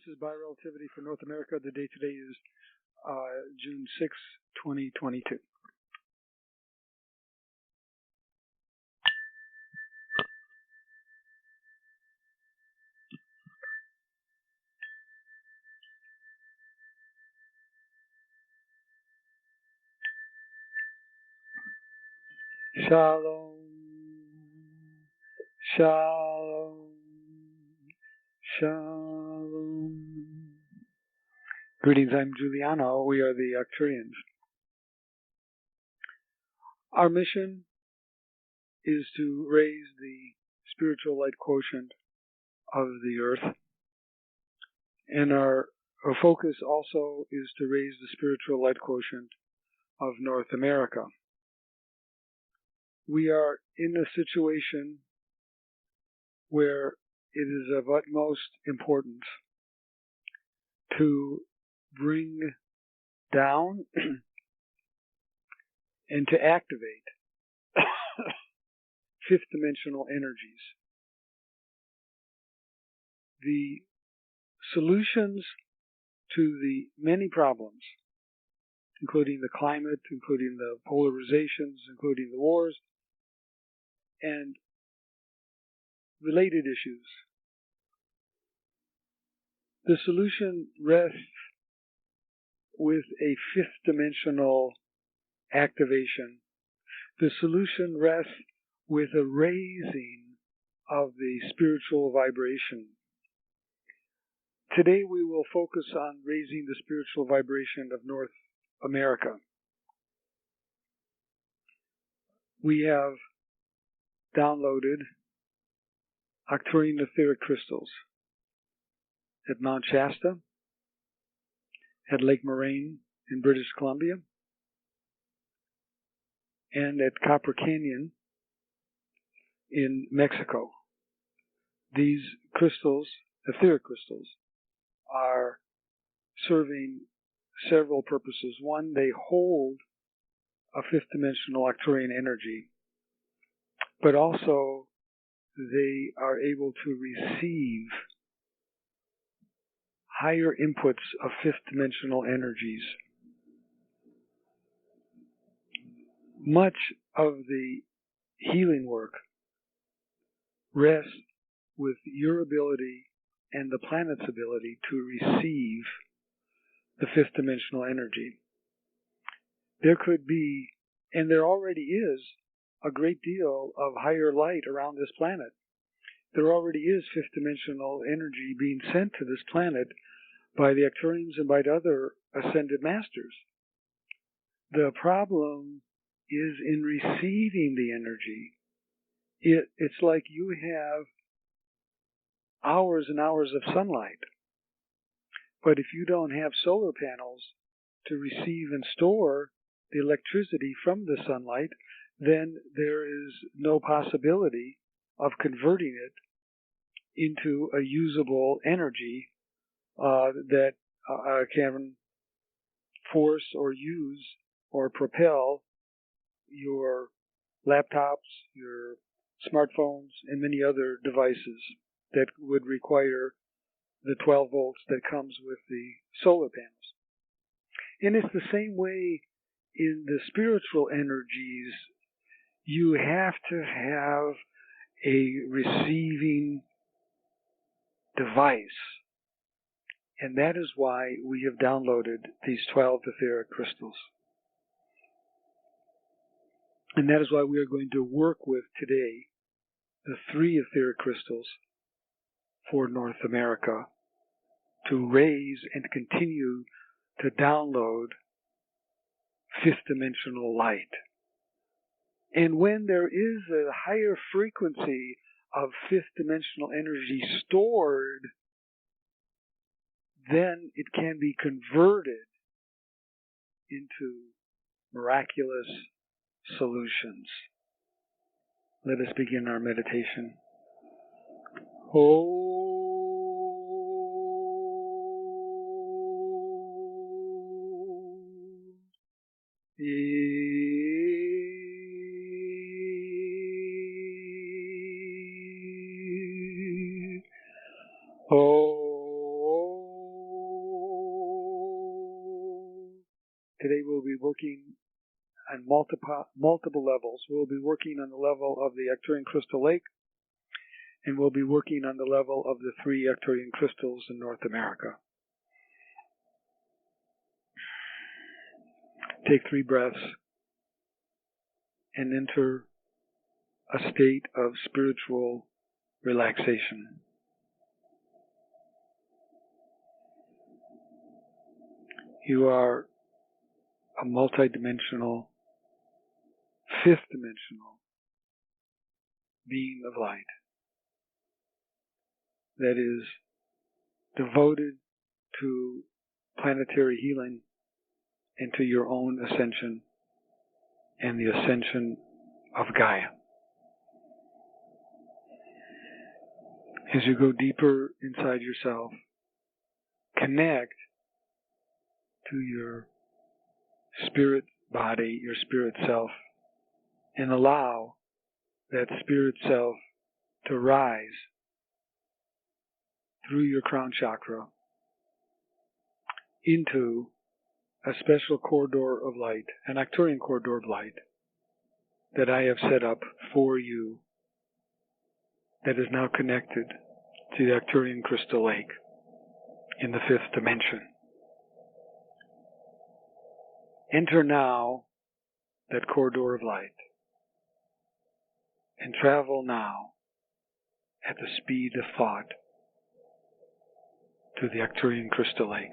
is Biorelativity for North America. The date today is June 6, 2022. Shalom, shalom, shalom. Greetings, I'm Giuliano. We are the Arcturians. Our mission is to raise the spiritual light quotient of the earth. And our focus also is to raise the spiritual light quotient of North America. We are in a situation where it is of utmost importance to bring down and to activate fifth dimensional energies. The solutions to the many problems, including the climate, including the polarizations, including the wars, and related issues. The solution rests with a fifth dimensional activation. The solution rests with a raising of the spiritual vibration. Today we will focus on raising the spiritual vibration of North America. We have downloaded Arcturian etheric crystals at Mount Shasta, at Lake Moraine in British Columbia, and at Copper Canyon in Mexico. These crystals, etheric crystals, are serving several purposes. One, they hold a fifth dimensional Arcturian energy, but also they are able to receive higher inputs of fifth dimensional energies. Much of the healing work rests with your ability and the planet's ability to receive the fifth dimensional energy. There could be, and there already is, a great deal of higher light around this planet. There already is fifth dimensional energy being sent to this planet by the Arcturians and by the other Ascended Masters. The problem is in receiving the energy. It's like you have hours and hours of sunlight, but if you don't have solar panels to receive and store the electricity from the sunlight, then there is no possibility of converting it into a usable energy that can force or use or propel your laptops, your smartphones, and many other devices that would require the 12 volts that comes with the solar panels. And it's the same way in the spiritual energies. You have to have a receiving device. And that is why we have downloaded these 12 etheric crystals. And that is why we are going to work with today the 3 etheric crystals for North America to raise and continue to download fifth dimensional light. And when there is a higher frequency of fifth dimensional energy stored, then it can be converted into miraculous solutions. Let us begin our meditation. Today we'll be working on multiple levels. We'll be working on the level of the Arcturian crystal lake, and we'll be working on the level of the 3 Arcturian crystals in North America. Take 3 breaths and enter a state of spiritual relaxation. You are a multidimensional, 5th-dimensional being of light that is devoted to planetary healing and to your own ascension and the ascension of Gaia. As you go deeper inside yourself, connect to your spirit body, your spirit self, and allow that spirit self to rise through your crown chakra into a special corridor of light, an Arcturian corridor of light that I have set up for you that is now connected to the Arcturian crystal lake in the 5th dimension. Enter now that corridor of light and travel now at the speed of thought to the Arcturian crystal lake.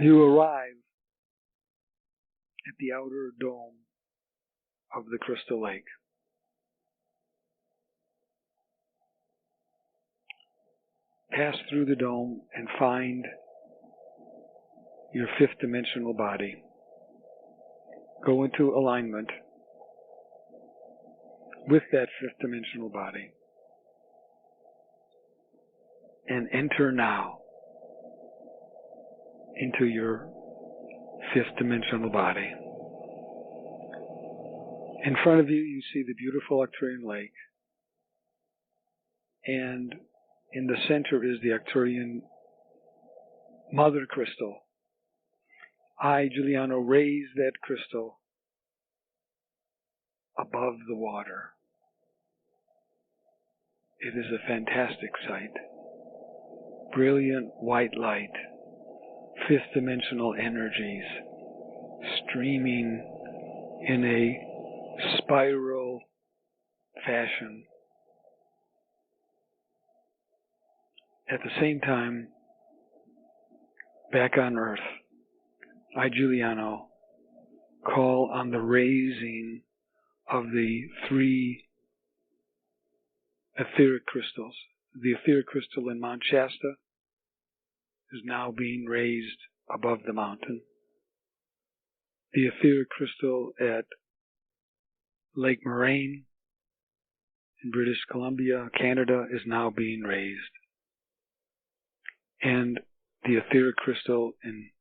You arrive at the outer dome of the crystal lake. Pass through the dome and find your 5th dimensional body. Go into alignment with that 5th dimensional body and enter now into your 5th dimensional body. In front of you, you see the beautiful Arcturian lake, and in the center is the Arcturian mother crystal. I, Giuliano, raise that crystal above the water. It is a fantastic sight. Brilliant white light, 5th dimensional energies streaming in a spiral fashion. At the same time, back on Earth, I, Giuliano, call on the raising of the 3 etheric crystals. The etheric crystal in Mount Shasta is now being raised above the mountain. The etheric crystal at Lake Moraine in British Columbia, Canada, is now being raised. And the etheric crystal in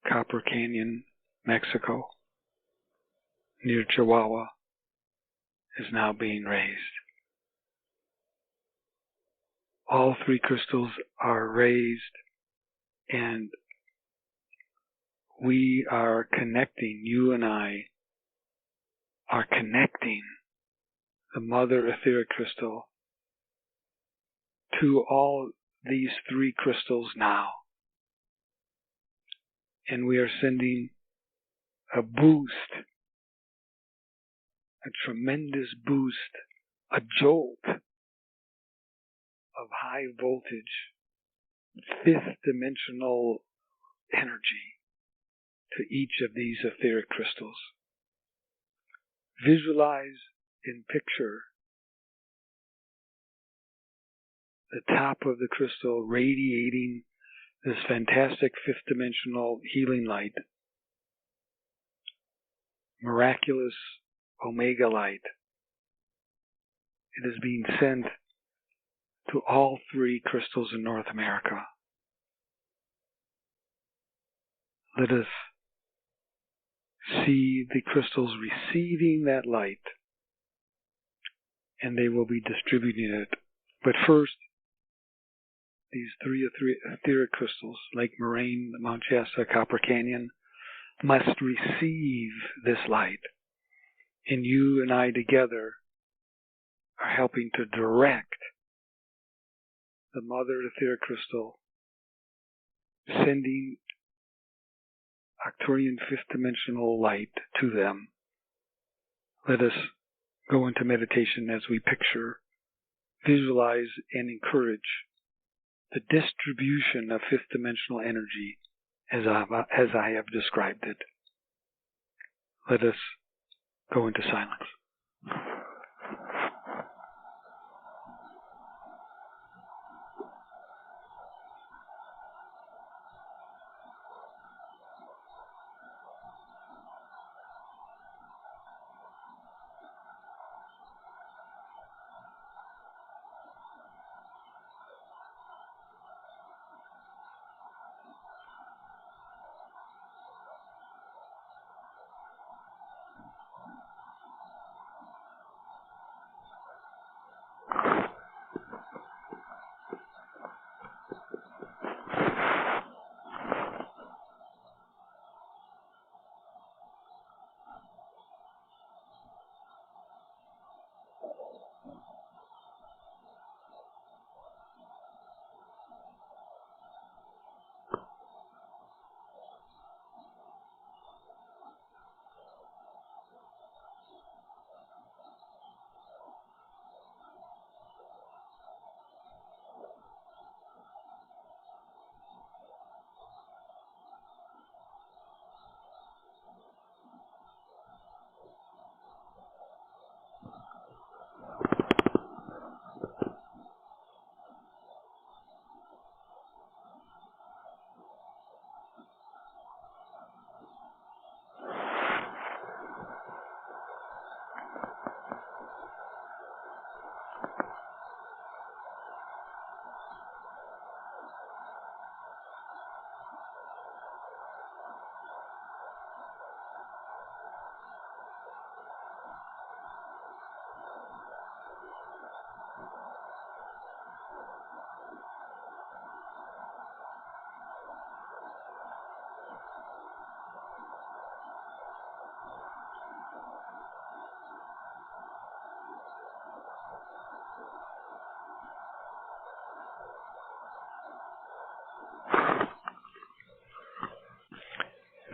Copper Canyon, Mexico, near Chihuahua, is now being raised. All 3 crystals are raised, and we are connecting, you and I are connecting the mother etheric crystal to all these 3 crystals now. And we are sending a boost, a tremendous boost, a jolt of high voltage, 5th dimensional energy to each of these etheric crystals. Visualize and picture the top of the crystal radiating this fantastic 5th dimensional healing light, miraculous omega light It is being sent to all 3 crystals in North America. Let us see the crystals receiving that light, and they will be distributing it. But first, these 3 etheric crystals, Lake Moraine, Mount Shasta, Copper Canyon, must receive this light. And you and I together are helping to direct the Mother Etheric Crystal, sending Arcturian 5th dimensional light to them. Let us go into meditation as we picture, visualize, and encourage the distribution of 5th dimensional energy as I have described it. Let us go into silence.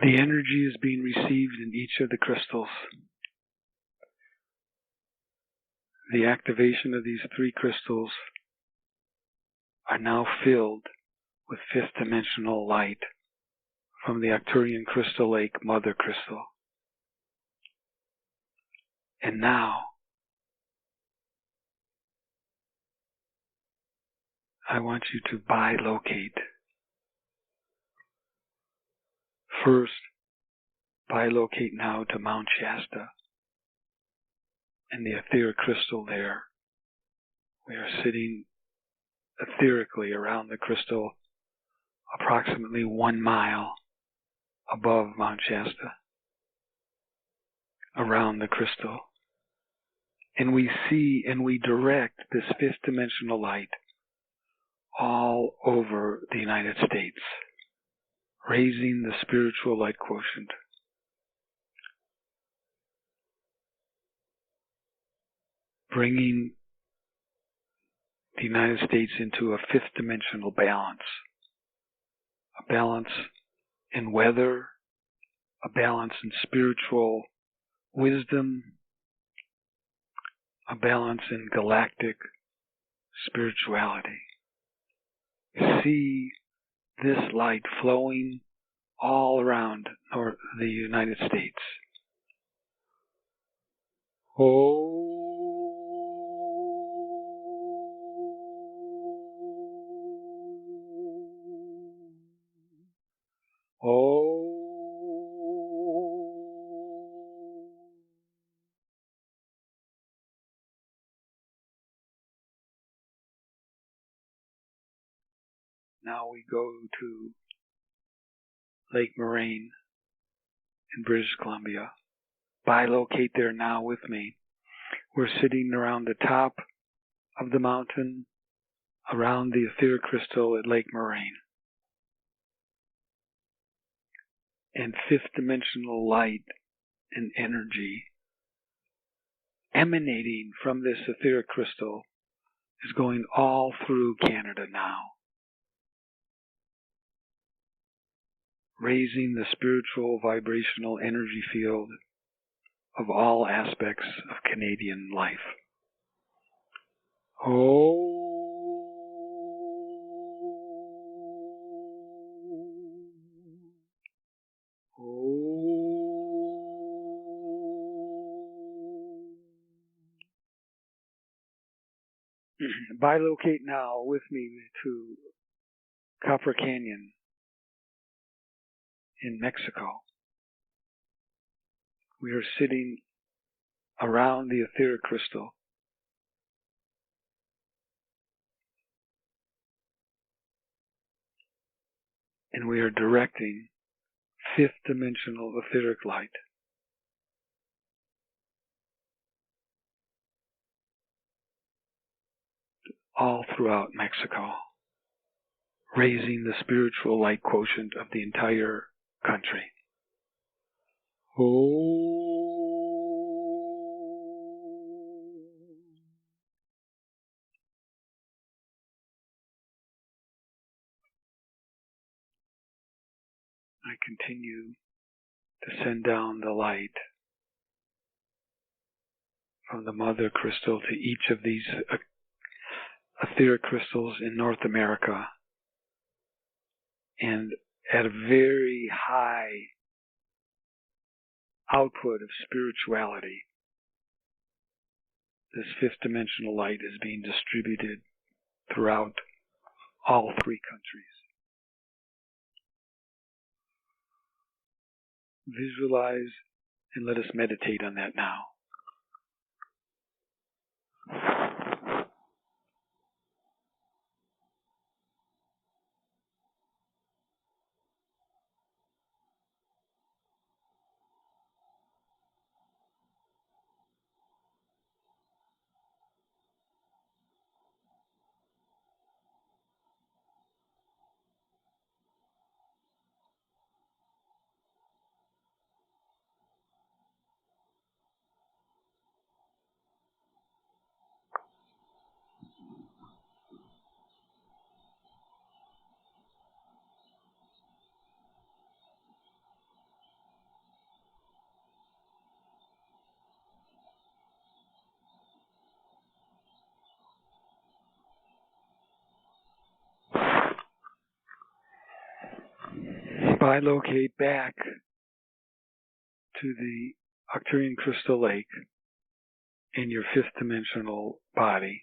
The energy is being received in each of the crystals. The activation of these 3 crystals are now filled with 5th dimensional light from the Arcturian Crystal Lake Mother Crystal. And now, I want you to bilocate. First, bilocate now to Mount Shasta and the etheric crystal there. We are sitting etherically around the crystal approximately 1 mile above Mount Shasta, around the crystal. And we see and we direct this 5th dimensional light all over the United States, raising the spiritual light quotient. Bringing the United States into a 5th dimensional balance. A balance in weather, a balance in spiritual wisdom, a balance in galactic spirituality. See this light flowing all around the United States. Oh. Oh. now we go to Lake Moraine in British Columbia. Bilocate there now with me. We're sitting around the top of the mountain, around the etheric crystal at Lake Moraine. And fifth dimensional light and energy emanating from this etheric crystal is going all through Canada now, raising the spiritual vibrational energy field of all aspects of Canadian life. Oh. Bilocate now with me to Copper Canyon in Mexico. We are sitting around the etheric crystal. And we are directing fifth dimensional etheric light all throughout Mexico, raising the spiritual light quotient of the entire country. I continue to send down the light from the mother crystal to each of these etheric crystals in North America, and at a very high output of spirituality, this fifth dimensional light is being distributed throughout all three countries. Visualize and let us meditate on that now. Bilocate back to the Arcturian crystal lake in your fifth dimensional body.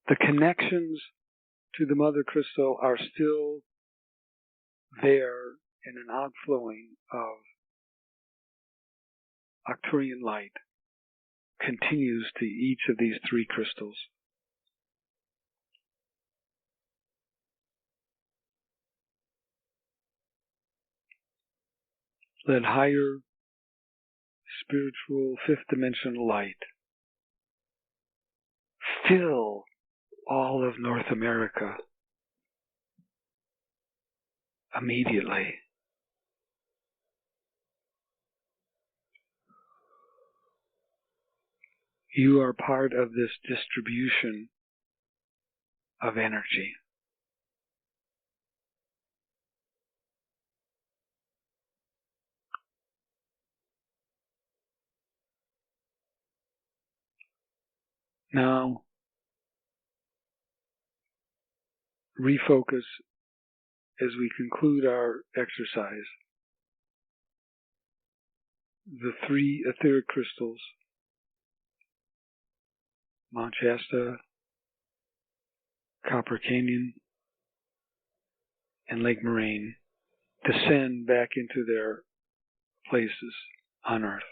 The connections to the mother crystal are still there in an outflowing of Arcturian light continues to each of these three crystals. Let higher spiritual fifth dimensional light fill all of North America immediately. You are part of this distribution of energy. Now, refocus as we conclude our exercise. The three etheric crystals, Mount Shasta, Copper Canyon, and Lake Moraine, descend back into their places on Earth.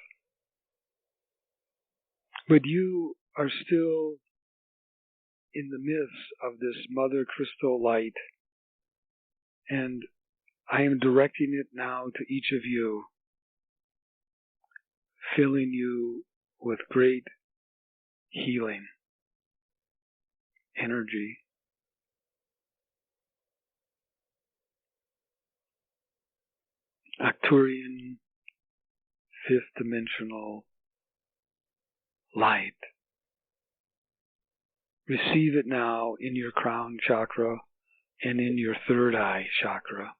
But you are still in the midst of this mother crystal light And I am directing it now to each of you, filling you with great healing energy. Arcturian fifth dimensional light. Receive it now in your crown chakra and in your third eye chakra.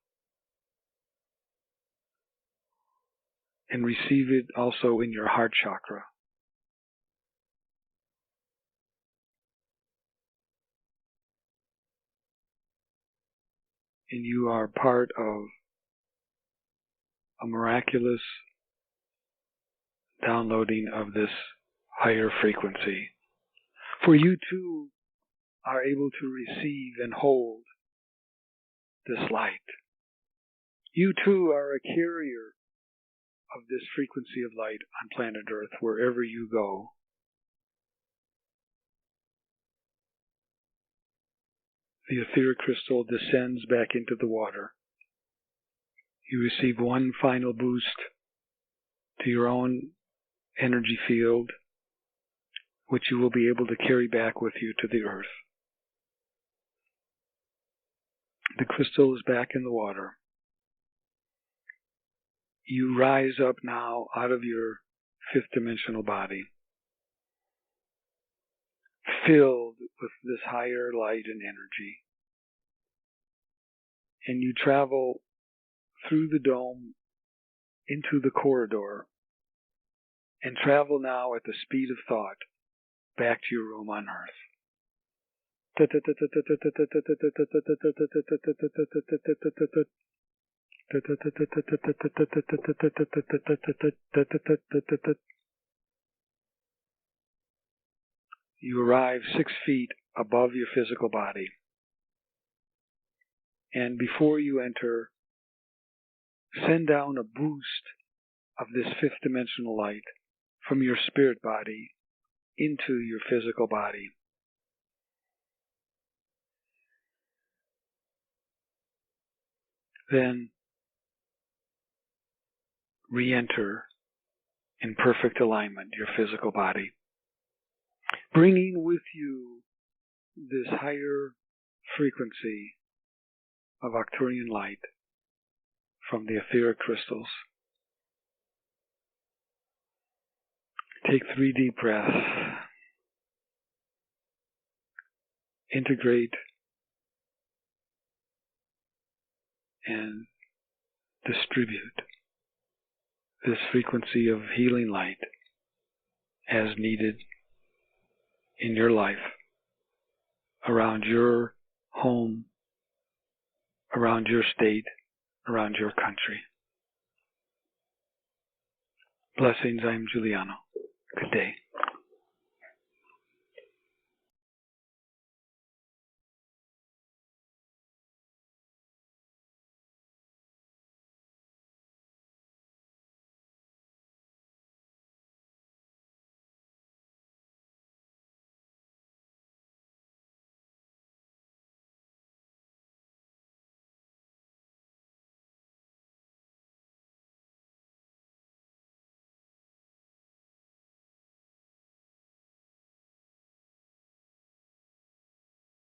And receive it also in your heart chakra. And you are part of a miraculous downloading of this higher frequency. For you too are able to receive and hold this light. You too are a carrier of this frequency of light on planet Earth wherever you go. The etheric crystal descends back into the water. You receive one final boost to your own energy field, which you will be able to carry back with you to the Earth. The crystal is back in the water. You rise up now out of your fifth dimensional body, filled with this higher light and energy. And you travel through the dome into the corridor and travel now at the speed of thought back to your room on Earth. You arrive 6 feet above your physical body. And before you enter, send down a boost of this fifth dimensional light from your spirit body into your physical body. Then re-enter in perfect alignment your physical body, bringing with you this higher frequency of Arcturian light from the etheric crystals. Take 3 deep breaths. Integrate and distribute this frequency of healing light as needed in your life, around your home, around your state, around your country. Blessings, I am Giuliano. Good day.